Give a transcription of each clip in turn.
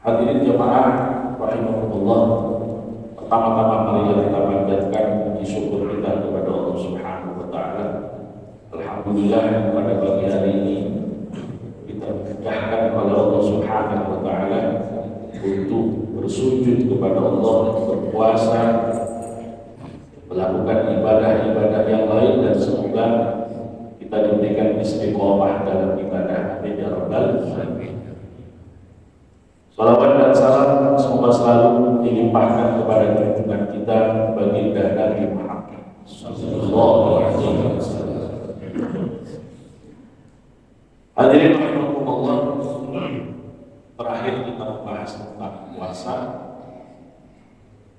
Hadirin jemaah rahimahumullah, pertama-tama marilah kita panjatkan puji syukur kita kepada Allah Subhanahu wa taala. Alhamdulillah pada pagi hari ini kita dimudahkan oleh Allah Subhanahu wa taala untuk bersujud kepada Allah, berpuasa, melakukan ibadah-ibadah yang lain, dan semoga kita diberikan istiqomah dalam ibadah. Amin ya rabbal alamin. Salawat dan salam semoga selalu dilimpahkan kepada junjungan kita baginda Nabi Muhammad sallallahu alaihi wasallam. Hadirin rahimakumullah, terakhir kita membahas tentang puasa.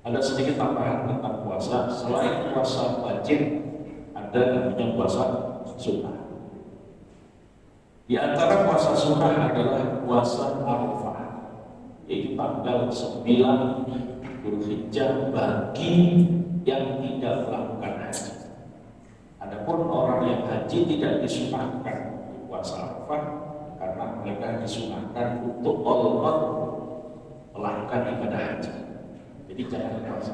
Ada sedikit tambahan tentang puasa. Selain puasa wajib, ada namanya puasa sunnah. Di antara puasa sunnah adalah puasa Arafah, yaitu tanggal 9 Dzulhijjah bagi yang tidak melakukan haji. Adapun orang yang haji tidak disunahkan puasa Arafah karena mereka disunahkan untuk all-out melakukan ibadah haji. Jadi jangan puasa.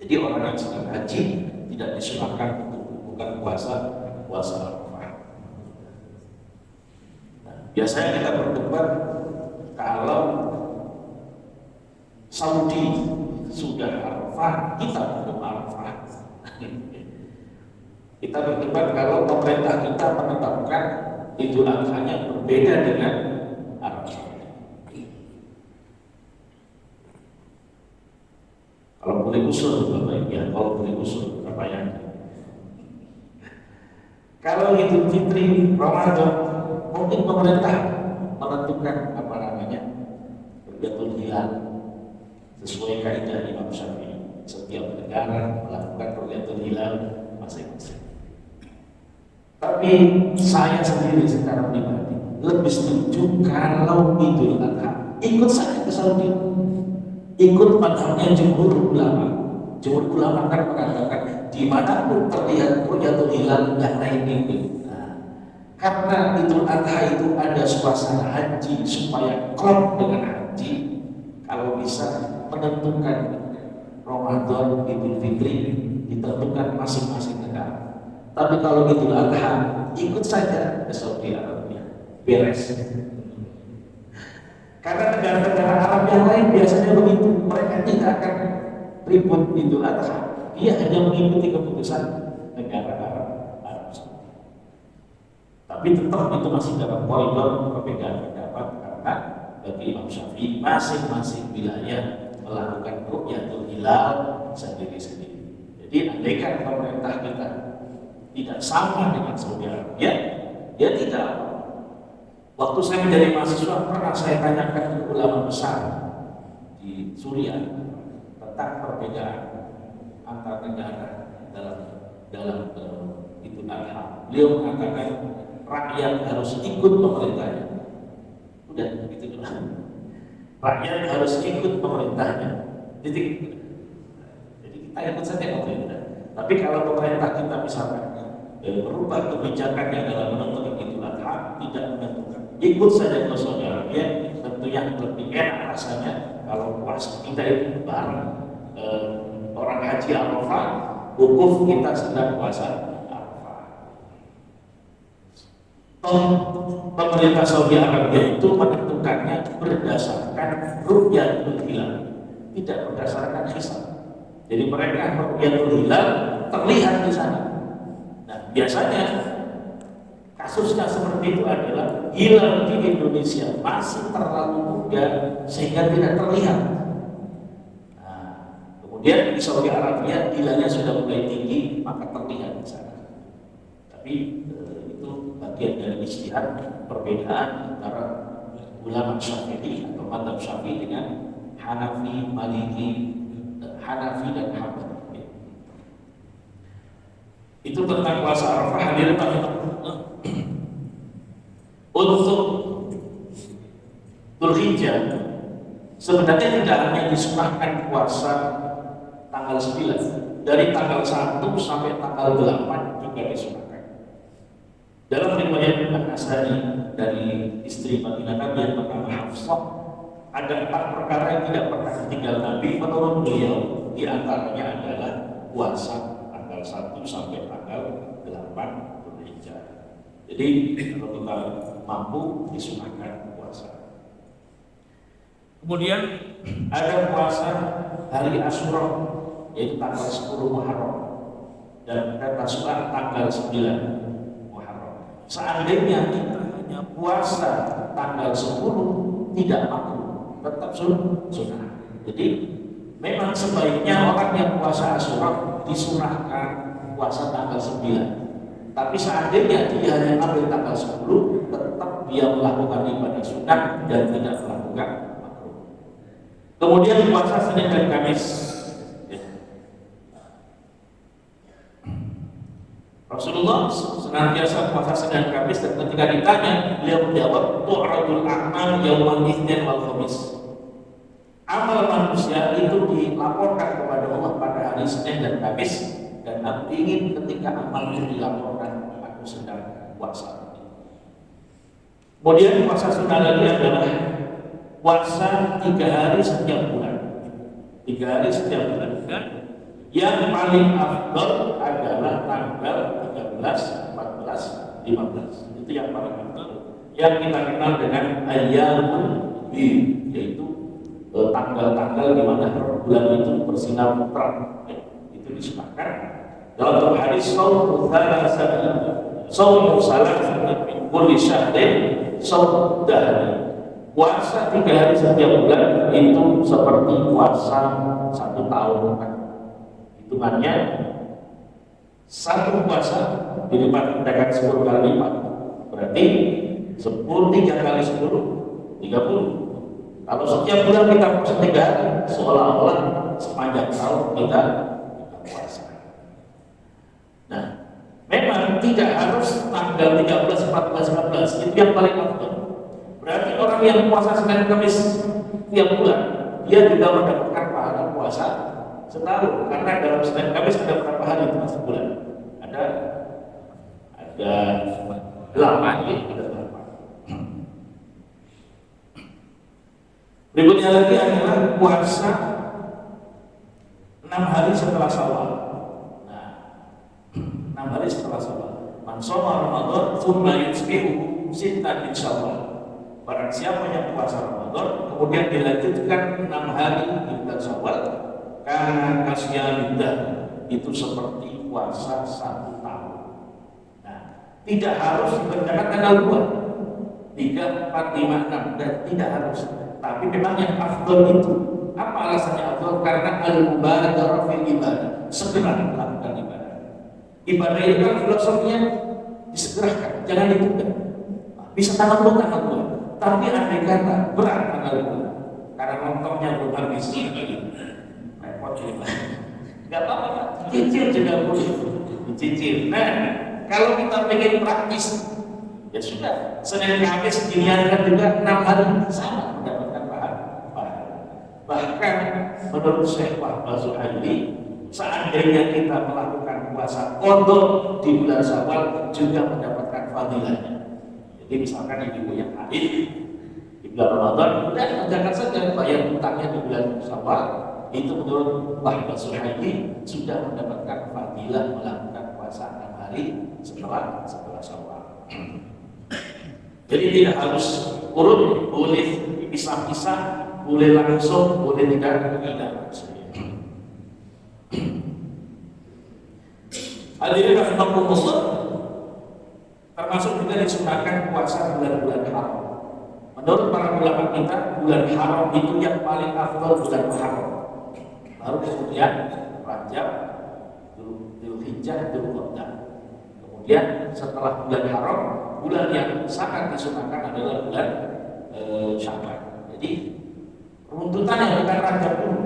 Jadi orang yang sedang haji tidak disunahkan untuk bukan puasa Arafah. Nah, biasanya kita berdebat kalau Saudi sudah Arafah, kita belum Arafah. Kita berdebat kalau pemerintah kita menetapkan Idul Adha-nya berbeda dengan Arafah. Kalau boleh usul, Bapak ya, kalau boleh usul, apa yang? Kalau Idul Fitri, Ramadan, mungkin pemerintah menentukan apa namanya Ru'yatul Hilal sesuai kaidah Imam Syafi'i. Setiap negara melakukan Ru'yatul Hilal masing-masing. Tapi saya sendiri secara pribadi lebih setuju kalau Idul Adha ikut saja ke Saudi, ikut madhabnya jumhur ulama. Jumhur ulama kan mengatakan dimanapun terlihat Ru'yatul Hilal yang lain ini. Karena Idul Adha itu ada suasana haji, supaya klop dengan haji, kalau bisa menentukan Ramadan, Idul Fitri ditentukan masing-masing negara. Tapi kalau Idul Adha ikut saja ke Saudi Arabia, beres. Karena negara-negara Arab yang lain biasanya begitu, mereka tidak akan ribut Idul Adha, dia hanya mengikuti keputusan negara Arab. Tapi tetap itu masih dalam koridor perbedaan pendapat, karena bagi Imam Syafi'i masing-masing wilayah melakukan Ru'yatul Hilal sendiri-sendiri. Jadi andaikan pemerintah kita tidak sama dengan Saudi Arabia, dia tidak. Waktu saya menjadi mahasiswa pernah saya tanyakan ke ulama besar di Suriah tentang perbedaan antar negara dalam Idul Adha. Beliau mengatakan rakyat harus ikut pemerintahnya. Udah gitu doang. Rakyat harus ikut pemerintahnya. Jadi kita ikut saja pemerintah. Tapi kalau pemerintah kita misalkan berubah kebijakannya dalam menentukan Idul Adha, tidak menentukan, ikut saja ke Saudi Arabia, tentu yang lebih enak rasanya kalau puasa kita itu bareng orang haji Arafah, wukuf kita sedang puasa. Pemerintah Saudi Arabia itu menentukannya berdasarkan Ru'yatul Hilal, tidak berdasarkan hisab. Jadi mereka Ru'yatul Hilal terlihat di sana. Nah, biasanya kasusnya seperti itu adalah hilal di Indonesia masih terlalu muda sehingga tidak terlihat. Nah, kemudian di Saudi Arabia hilalnya sudah mulai tinggi, maka terlihat di sana. Tapi bagian dari ijtihad perbedaan antara ulama Syafi'i atau mazhab Syafi'i dengan Hanafi, Maliki, Hanafi dan Hambali. Itu tentang puasa Arafah. Hadirin untuk Dzulhijjah sebenarnya tidak hanya disunahkan puasa tanggal 9, dari tanggal 1 sampai tanggal 8 juga disunahkan. Dalam riwayat An-Nasai dari istri baginda Nabi yang bernama Hafsah, ada 4 perkara yang tidak pernah ditinggal Nabi menurut beliau. Di antaranya adalah puasa tanggal 1 sampai tanggal 8 Dzulhijjah. Jadi kalau kita mampu disunahkan puasa. Kemudian ada puasa hari Asyura yaitu tanggal 10 Muharram dan Tasu'a tanggal 9 Muharram. Seandainya kita hanya puasa tanggal 10 tidak makruh, tetap sunnah. Jadi memang sebaiknya orang yang puasa Asyura disunahkan puasa tanggal 9. Tapi seandainya dia hanya ambil tanggal 10, tetap dia melakukan ibadah sunnah dan tidak melakukan makruh. Kemudian puasa Senin dan Kamis. Rasulullah senantiasa puasa Senin dan Kamis, dan ketika ditanya beliau menjawab tu'radul a'mal yaumal itsnin wal khamis. Amal manusia itu dilaporkan kepada Allah pada hari Senin dan Kamis, dan aku ingin ketika amal itu dilaporkan aku sedang puasa. Kemudian puasa sunnah lagi adalah puasa 3 hari setiap bulan. 3 hari setiap bulan. Yang paling afdal adalah tanggal 13, 14, 15. Itu yang paling afdal. Yang kita kenal dengan ayyamul bid, yaitu tanggal-tanggal di mana bulan itu bersinar terang. Itu disunahkan. Dalam hadis shaum salat min kulli syahrin shaum dahri. Puasa 3 hari setiap bulan itu seperti puasa 1 tahun. Hitungannya 1 puasa dilipat dengan 10 kali lipat, berarti 10 3 kali 10 30. Kalau setiap bulan kita puasa 3 hari, seolah-olah sepanjang tahun kita puasa. Nah, memang tidak harus tanggal 13, 14, 15, itu yang paling afdal. Berarti orang yang puasa Senin Kamis tiap bulan, dia juga mendapatkan pahala puasa setahun, karena dalam Senin Kamis ada berapa hari itu masuk bulan? Ada 8 ya, ada 8. Berikutnya lagi adalah puasa 6 hari setelah Syawal. Nah, 6 hari setelah Syawal. Man shoma Ramadan tsumma yutbi'uhu sittan min Syawal. Barang siapa yang puasa Ramadan kemudian dilanjutkan 6 hari di bulan Syawal, karena kasyamidah itu seperti puasa 1 tahun. Nah, tidak harus dikerjakan tanggal 2, 3, 4, 5, 6, dan tidak harus. Tapi memang yang afdal itu, apa alasannya afdal? Karena al-mubadarah fil ibadah, segera melakukan ibadah. Ibadah itu kan filosofinya disegerakan, jangan ditunda. Bisa tanggal 2, tanggal 2. Tapi andai kata berat tanggal 2, karena nontonnya belum habis, repot juga. Gak apa-apa, cicil juga boleh, cicil. Nah, kalau kita pengen praktis, ya sudah, Senin Kamis diniatkan juga 6 hari sama mendapatkan pahala. Bahkan menurut Syekh Wahbah Zuhaili, seandainya kita melakukan puasa qadha di bulan Syawal juga mendapatkan fadilahnya. Jadi misalkan ibu yang haid di bulan Ramadan, dan jangan saja bayar hutangnya di bulan Syawal, itu menurut Wahbah Zuhaili sudah mendapatkan fadilah melakukan puasa 6 hari setelah Syawal. Jadi tidak harus urut, boleh pisah-pisah, boleh langsung, boleh tidak. Hadirin rahimakumullah, termasuk juga disunahkan puasa bulan-bulan haram. Menurut para ulama kita, bulan haram itu yang paling afdal bulan Muharram. Baru kemudian Rajab, Dzulhijjah, Dzulqa'dah. Kemudian setelah bulan haram, bulan yang sangat disunahkan adalah bulan Sya'ban. Jadi runtutannya bukan Rajab dulu.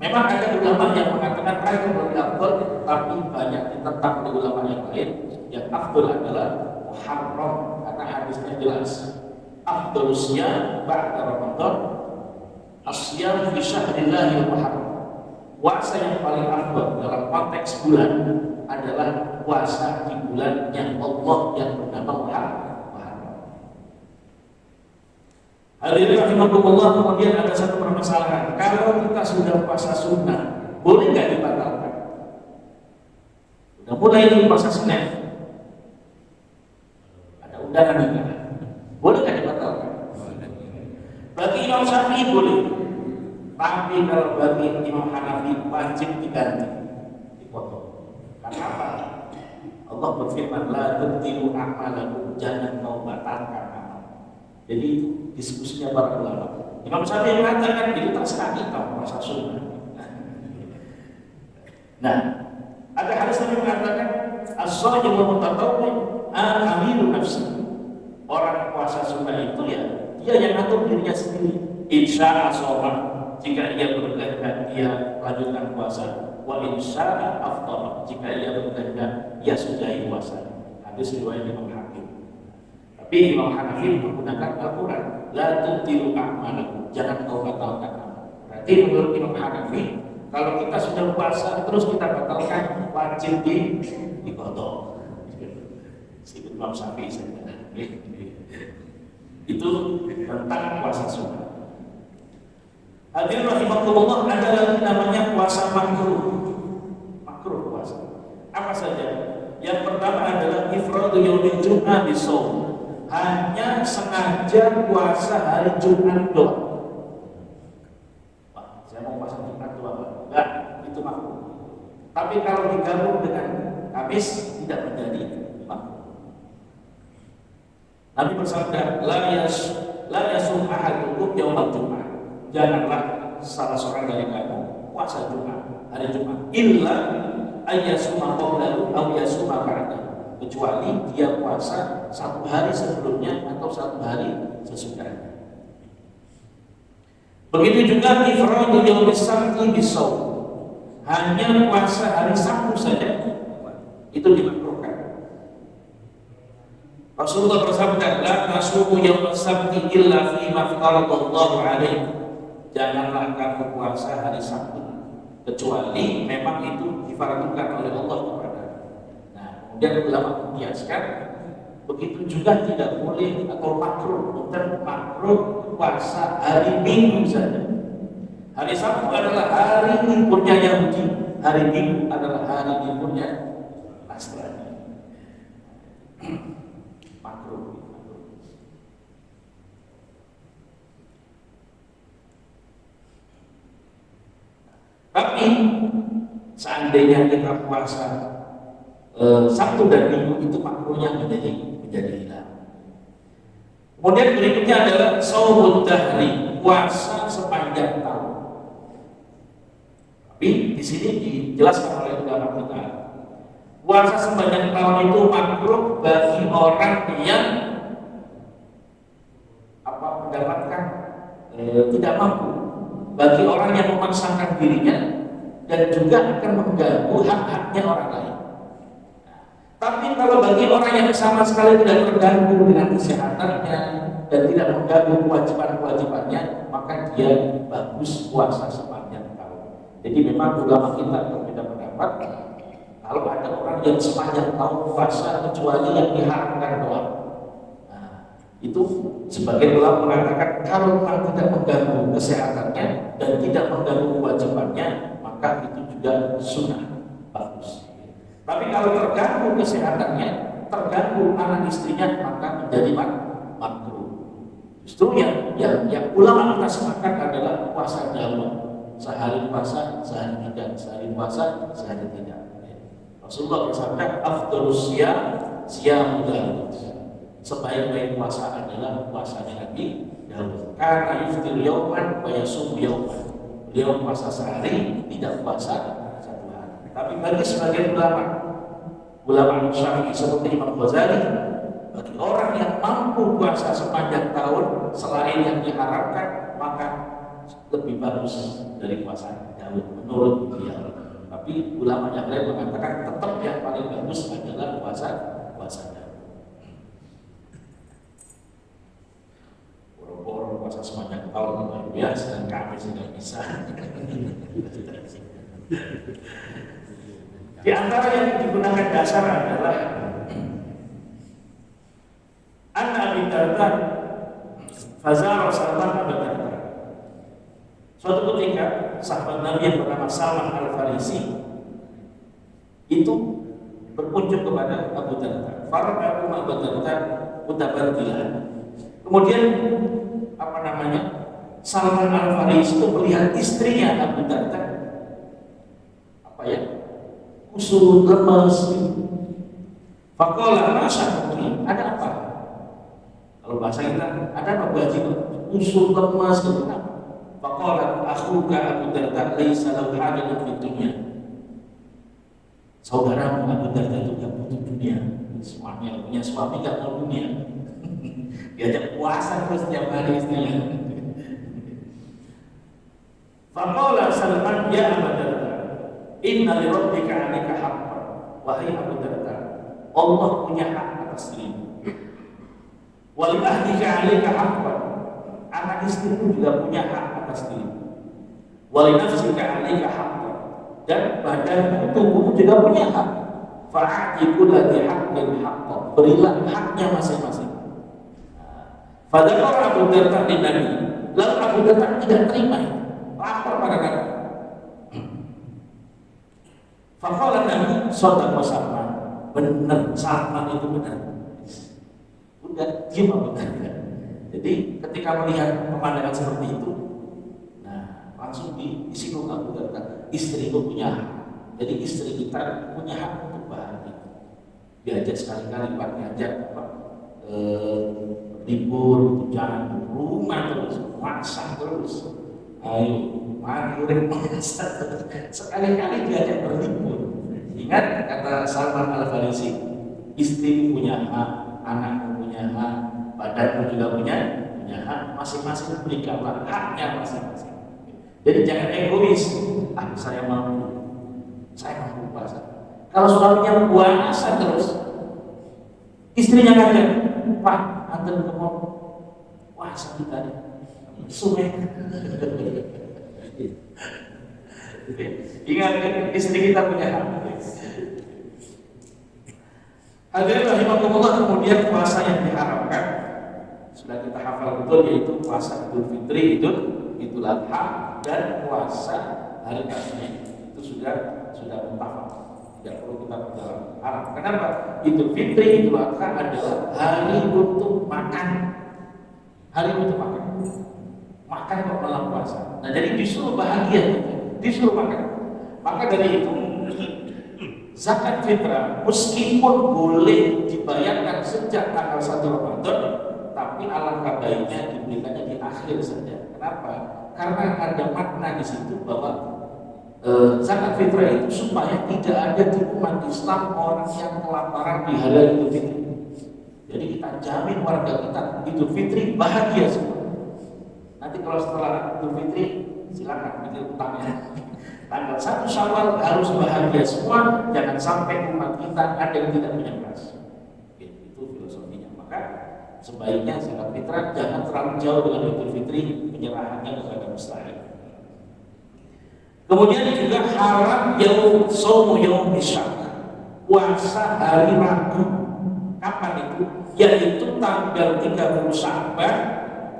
Memang ada ulama yang mengatakan Rajab lebih afdal, tapi banyak ditentang di ulama yang lain. Yang afdal adalah Muharram, karena hadisnya jelas. Afdalus siyam ba'da Ramadan as-siyam fi syahrillahi Muharram. Puasa yang paling afdal dalam konteks bulan adalah puasa di bulan yang Allah yang bernama Muharram. Hadirin rahimakumullah, kemudian ada satu permasalahan. Kalau kita sudah puasa sunnah, boleh nggak dibatalkan? Udah mulai ini puasa Senin, ada undangan juga. Boleh nggak dibatalkan? Bagi Imam Syafi'i boleh, tapi kalau bagi Imam Hanafi wajib diganti, dipotong. Karena apa? Allah berfirman, la tubtilu a'malakum, jangan kau batalkan amal. Jadi diskusinya para ulama. Imam Syafi'i mengatakan itu terserah kita puasa sunnah. Nah, ada hadis Nabi mengatakan as-shaimu mutatawwi amiru nafsi. Orang puasa sunnah itu ya dia yang ngatur dirinya sendiri. Insya Allah jika ia berkehendak dia lanjutkan puasa, wa insya afdal jika ia berkehendak ia sudahi puasa. Hadis riwayat Imam Hakim. Tapi Imam Hanafi menggunakan Al-Quran, la tubtilu a'malakum, jangan kau batalkan amal. Berarti menurut Imam Hanafi, kalau kita sudah puasa terus kita batalkan, wajib diqadha. Itu Imam Syafi'i saja. Itu tentang puasa sunnah. Hadirin rahimakumullah, ada lagi namanya puasa makruh. Makruh puasa. Apa saja? Yang pertama adalah ifradu yaumil jum'ah bisawm. Hanya sengaja puasa hari Jumat doang. Wah, saya mau puasa Jumat doang. Enggak, itu makruh. Tapi kalau digabung dengan Kamis tidak menjadi makruh. Nabi bersabda, la yasum ahadukum yaumal Jumat. Janganlah salah seorang dari kamu puasa Jumat, hari Jumat, illa ayyasuma qablahu aw yasuma ba'dahu, kecuali dia puasa satu hari sebelumnya atau satu hari sesudahnya. Begitu juga ifradu yaumis sabti bisawm, hanya puasa hari Sabtu saja itu dimakruhkan. Rasulullah bersabda, la tasumu yaumas sabti illa fima faradallahu alaihi. Janganlah kamu puasa hari Sabtu kecuali memang itu difardukan oleh Allah kepada. Nah, kemudian ulama mengiaskan begitu juga tidak boleh atau makruh, bukan makruh puasa hari Minggu saja. Hari Sabtu adalah hari liburnya Yahudi, hari Minggu adalah hari liburnya Nasrani. Makruh. Tapi seandainya kita puasa Sabtu dan Minggu, itu makruhnya menjadi hilang. Kemudian berikutnya adalah shaumud dahri, puasa sepanjang tahun. Tapi di sini dijelaskan oleh ulama kita, puasa sepanjang tahun itu makruh bagi orang yang mendapatkan tidak mampu, bagi orang yang memaksakan dirinya dan juga akan mengganggu hak-haknya orang lain. Tapi kalau bagi orang yang sama sekali tidak terganggu dengan kesehatannya dan tidak mengganggu kewajiban-kewajibannya, maka dia bagus puasa sepanjang tahun. Jadi memang ulama kita berbeda pendapat. Kalau ada orang yang sepanjang tahun puasa kecuali yang diharamkan doang, itu sebagian ulama mengatakan kalau memang tidak mengganggu kesehatannya dan tidak mengganggu kewajibannya, maka itu juga sunnah, bagus. Tapi kalau terganggu kesehatannya, terganggu anak istrinya, maka menjadi makruh. Justru yang ulama kita sepakat adalah puasa dalam, sehari puasa, sehari tidak, sehari puasa, sehari tidak. Rasulullah bersabda, afdhalus siyam Daud. Sebaik-baik puasa adalah puasanya Nabi Daud. Karena yuftir yauman wa yasum yauman. Beliau puasa sehari, tidak puasa satu hari. Tapi bagi sebagian ulama Syafi'i seperti Imam Ghazali, bagi orang yang mampu puasa sepanjang tahun selain yang diharapkan, maka lebih bagus dari puasa Daud menurut beliau. Tapi ulama yang lain mengatakan tetap yang paling bagus adalah puasa Daud. Boro-boro puasa sepanjang tahun luar biasa, dan kami sudah bisa. Di antara yang digunakan dasar adalah An Abi Darda Fazar Salman Abu Darda. Suatu ketika sahabat Nabi yang bernama Salman Al-Farisi itu berkunjung kepada Abu Darda. Farqa Abu Darda mutabardilan. Kemudian Salman Al-Farisi itu melihat istrinya Abu Darda kusut, lemes. Faqala masa mungkin ada apa? Kalau bahasa kita ada apa gaji kusut, lemes gitu. Faqala akhuka Abu Darda laisa lahu hajatun fid dunya. Saudara Abu Darda itu gak butuh dunia. Suaminya punya suami gak mau dunia. Diajak puasa terus setiap hari istrinya. Faqala Salman ya Abu Darda, inna li rabbika 'alaika haqqan. Wahai Abu Darda, Allah punya hak atas dirimu. Wa li ahlika 'alaika haqqan. Anak istrimu juga punya hak atas dirimu. Wa li nafsika 'alaika haqqan. Dan badanmu, tubuhmu juga punya hak. Fa'ati kulli haqqin haqqan. Berilah haknya masing-masing. Fadzakara Abu Darda di Nabi. Lalu Abu Darda tidak terima, lapor pada Nabi. Faqala Nabi shadaqa Salman. Benar, Salman itu benar. Udah diam Abu Darda. Jadi ketika melihat pemandangan seperti itu, nah langsung disinggung Abu Darda. Istri itu punya hak. Jadi istri kita punya hak untuk bahagia. Diajak sekali-kali Pak, diajak libur, jangan rumah terus, masak terus. Ayo, mari masak. Sekali-kali diajak berlibur. Ingat kata Salman Al-Farisi, istri punya hak, anakmu punya hak, badanmu juga punya hak, masing-masing berikanlah haknya masing-masing. Jadi jangan egois. Saya mampu puasa. Kalau suaminya puasa terus, istrinya ngajak, Pak, antar ke mall, puasa kita nih, sungai. Ingat kan, istri kita punya hak. Hadirin rahimakumullah, kemudian puasa yang diharapkan sudah kita hafal betul, yaitu puasa Idul Fitri, Idul Adha, dan puasa hari Kamis. Itu sudah mutlak, tidak perlu kita perdalam Arab. Kenapa? Idul Fitri, Idul Adha adalah hari untuk makan, makan kok malam puasa. Nah jadi disuruh bahagia, disuruh makan. Maka dari itu zakat fitrah meskipun boleh dibayarkan sejak tanggal 1 Ramadan, tapi alangkah baiknya diberikannya di akhir saja. Kenapa? Karena ada makna di situ bahwa zakat fitrah itu supaya tidak ada di umat Islam orang yang kelaparan di hari Idul Fitri. Jadi kita jamin warga kita Idul Fitri bahagia semua. Nanti kalau setelah Idul Fitri silakan bikin utangnya. Tanggal 1 Syawal harus bahagia semua, jangan sampai umat kita ada yang tidak punya beras. Itu filosofinya. Maka sebaiknya zakat fitrah jangan terlalu jauh dengan Idul Fitri, penyerahannya kepada mustahil. Kemudian juga haram saumu yaum isyak, puasa hari Rabu. Kapan itu? Yaitu tanggal 30 Sya'ban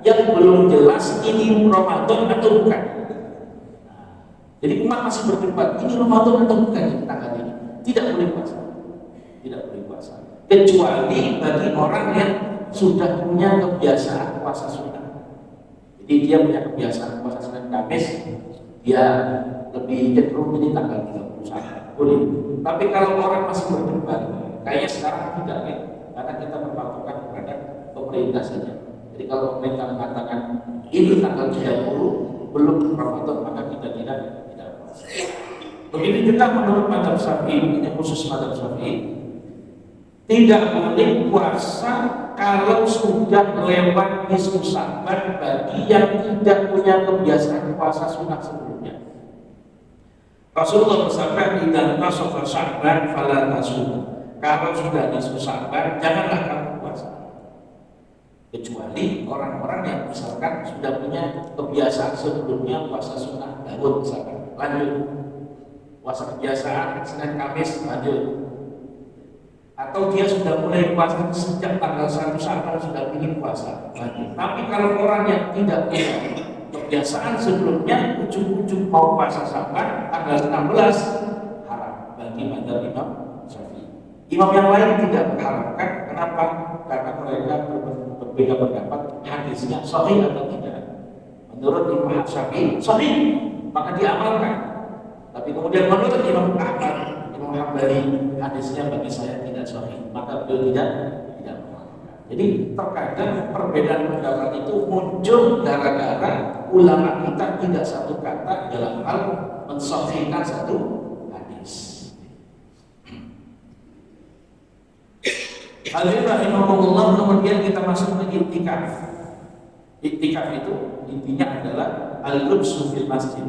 yang belum jelas ini Ramadan atau bukan. Jadi umat masih berdebat, ini Ramadan atau bukan tanggal ini. Tidak boleh puasa. Kecuali bagi orang yang sudah punya kebiasaan puasa sunnah. Jadi dia punya kebiasaan puasa Senin Kamis, dia lebih cenderung jadi tanggal 31. Boleh. Tapi kalau orang masih berdebat, kayaknya sekarang tidak ya, karena kita berpatokan kepada pemerintah saja. Jadi kalau pemerintah mengatakan ini tanggal 30 belum Ramadan, maka kita tidak puasa. Begitu juga menurut mazhab Syafi'i, ini khusus mazhab Syafi'i, tidak boleh puasa kalau sudah lewat nisfu Sya'ban bagi yang tidak punya kebiasaan puasa sunnah sebelumnya. Rasulullah bersabda, "Idzan tasafa Sya'ban fala tasum." Kalau sudah nisfu Sya'ban, janganlah kamu puasa. Kecuali orang-orang yang misalkan sudah punya kebiasaan sebelumnya puasa sunnah, Daud misalkan, lanjut puasa kebiasaan Senin Kamis, lanjut. atau dia sudah mulai puasa sejak tanggal 1 Syawal sudah ingin puasa lagi. Tapi kalau orang yang tidak punya kebiasaan sebelumnya ujung-ujung mau puasa Syawal tanggal 16 haram bagi madzhab Imam Syafi'i. Imam yang lain tidak mengharamkan. Kenapa? Karena mereka berbeda pendapat hadisnya sahih atau tidak. Menurut Imam Syafi'i sahih, maka diamalkan. Tapi kemudian menurut Imam Ahmad, Imam Hambali, hadisnya bagi saya tidak sahih, maka beliau tidak mengamalkan. Jadi terkadang perbedaan pendapat itu muncul gara-gara ulama kita tidak satu kata dalam hal mensahihkan satu hadis. Hadirin rahimahullah, kemudian kita masuk ke iktikaf. Iktikaf itu intinya adalah al-lubsu fil masjid,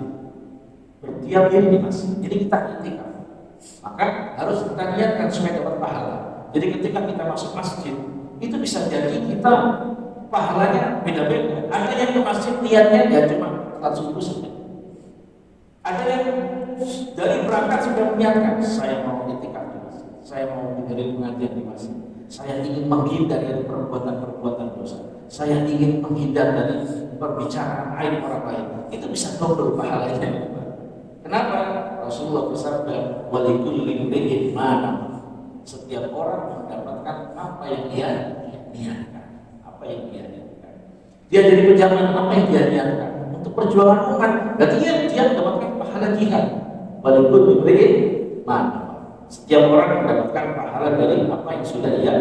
berdiam diri di masjid. Jadi kita iktikaf, maka harus kita niatkan supaya dapat pahala. Jadi ketika kita masuk masjid, itu bisa jadi kita pahalanya beda-beda. Ada yang ke masjid niatnya ya cuma sholat subuh saja. Ada yang dari berangkat sudah menyiapkan, saya mau iktikaf di masjid, saya mau mendengar pengajian di masjid, saya ingin menghindar dari perbuatan-perbuatan dosa, saya ingin menghindar dari perbicaraan aib orang lain. Itu bisa double pahalanya. Kenapa? Rasulullah bersabda, walikulli imri'in ma nawa. Setiap orang mendapatkan apa yang dia niatkan. Apa yang dia niatkan. Dia jadi pejabat, apa yang dia niatkan untuk perjuangan umat. Berarti dia mendapatkan pahala jihad. Walikulli imri'in ma nawa. Setiap orang mendapatkan pahala dari apa yang sudah dia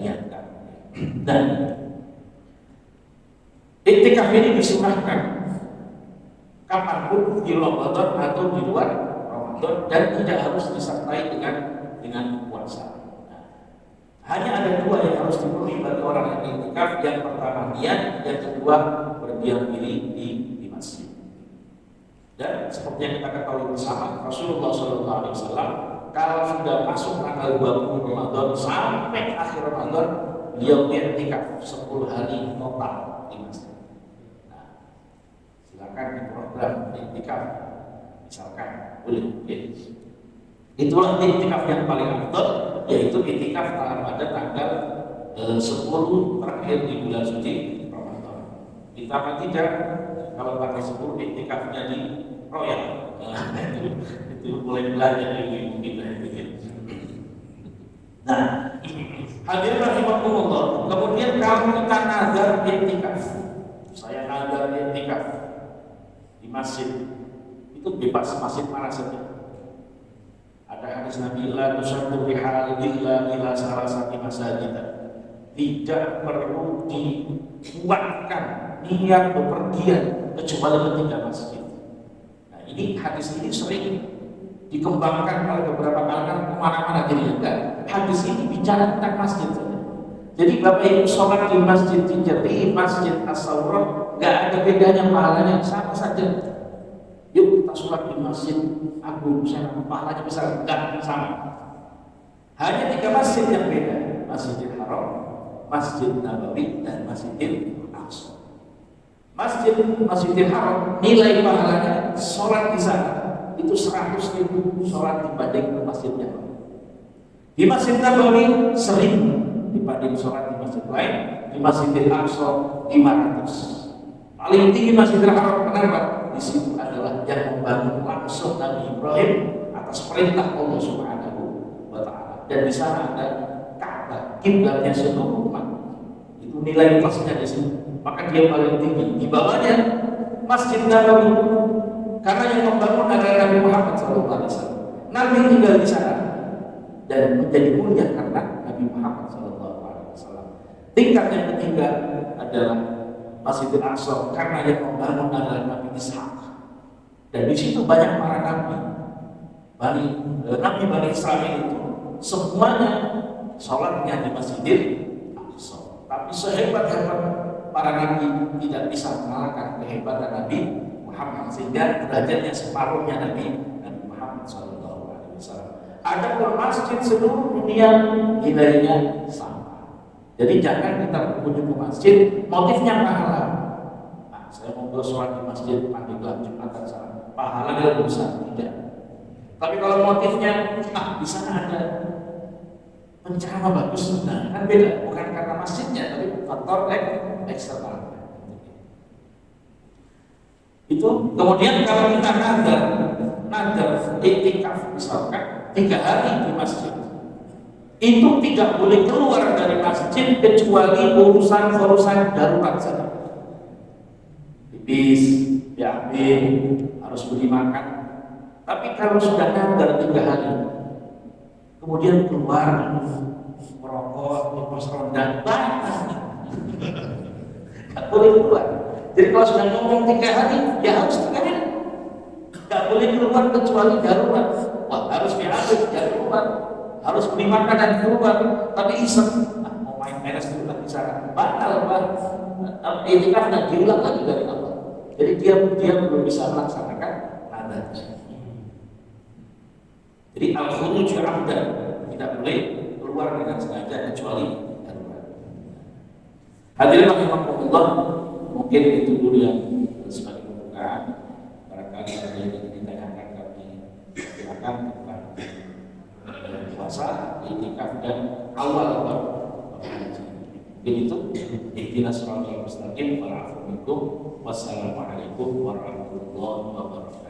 niatkan. Dan iktikaf ini disunahkan kapanpun, di Ramadan atau di luar Ramadan, dan tidak harus disertai dengan puasa. Hanya ada dua yang harus dipenuhi bagi orang yang iktikaf. Yang pertama niat, yang kedua berdiam diri di masjid. Dan seperti yang kita ketahui bersama, Rasulullah SAW kalau sudah masuk tanggal 20 Ramadan sampai akhir Ramadan, beliau iktikaf 10 hari total di masjid. Silakan di program iktikaf, misalkan boleh. Itulah iktikaf yang paling afdal, yaitu iktikaf pada tanggal 10 terakhir di bulan suci Ramadan. Ditambah tidak, kalau tanggal 10 iktikafnya di Royal, itu mulai belajar ilmu kita. Nah, hadirin rahimakumullah. Kemudian kalau kita nazar iktikaf, saya nazar iktikaf di masjid, itu bebas, masjid mana saja. Ada hadis Nabi, la tusyaddu rihal illa ila salasati masajid. Tidak perlu dikuatkan niat bepergian kecuali ketiga masjid. Nah, ini hadis ini sering dikembangkan oleh beberapa kalangan kemana-mana. Jadi enggak, hadis ini bicara tentang masjid saja. Jadi Bapak Ibu sholat di masjid Cijerih, masjid As-Sawrah, nggak ada bedanya, pahalanya sama saja. Yuk kita sholat di masjid Agung, pahalanya bisa enggak sama. Hanya 3 masjid yang beda: Masjidil Haram, Masjid Nabawi, dan Masjidil Aqsa. Masjidil Haram nilai pahalanya sholat di sana itu 100.000 sholat dibanding masjidnya. Di Masjid Nabawi 1.000 dibanding sholat di masjid lain. Di Masjidil Aqsa 500. Paling tinggi Masjidil Haram. Kenapa? Di situ adalah yang membangun langsung Nabi Ibrahim atas perintah Allah Subhanahu wa Ta'ala. Dan di sana ada Ka'bah, kiblatnya seluruh umat. Itu nilai plusnya di sini. Maka dia paling tinggi. Di bawahnya Masjid Nabawi, karena yang membangun adalah Nabi Muhammad SAW. Nabi tinggal di sana dan menjadi mulia karena Nabi Muhammad SAW. Tingkat yang ketiga adalah Masjidil Aqsa, karena yang membangun adalah Nabi Ishak. Dan di situ banyak para nabi. Nabi Bani Israil itu semuanya sholatnya di Masjidil Aqsa. Tapi sehebat-hebat para nabi tidak bisa mengalahkan kehebatan Nabi Muhammad, sehingga derajatnya separuhnya Nabi Muhammad SAW. Ada masjid seluruh dunia nilainya sama. Jadi jangan kita berkunjung ke masjid motifnya pahala. Nah, saya mau sholat di masjid Pandeglang Jumatan sana, pahalanya besar, tidak. Tapi kalau motifnya, di sana ada Penceramah bagus sunnah kan beda, bukan karena masjidnya tapi faktor eksternal. Itu kemudian kalau kita nadar iktikaf misalkan 3 hari di masjid, itu tidak boleh keluar dari masjid kecuali urusan darurat saja. Pipis, BAB, harus beli makan. Tapi kalau sudah nadar 3 hari, kemudian keluar merokok, lepas ronda, nggak boleh keluar. Jadi kalau sudah ngomong 3 hari, ya harus 3 hari. Nggak boleh keluar kecuali darurat. Wah, harus BAB, ya keluar. Harus beli makanan keluar. Tapi iseng, mau main tenis dulu lagi sana. Batal, Pak. Itikaf dan diulang lagi dari awal. Jadi dia belum bisa melaksanakan nadar. Jadi al-khuruj amdan, tidak boleh keluar dengan sengaja kecuali darurat. Hadirin rahimakumullah, mungkin itu dulu yang sebagai pembukaan. Barangkali ada yang ingin ditanyakan kami silakan tentang puasa, iktikaf dan awal haji. Mungkin itu. Ihdinas siratal mustaqim wal 'afwu minkum. Wassalamualaikum warahmatullahi wabarakatuh.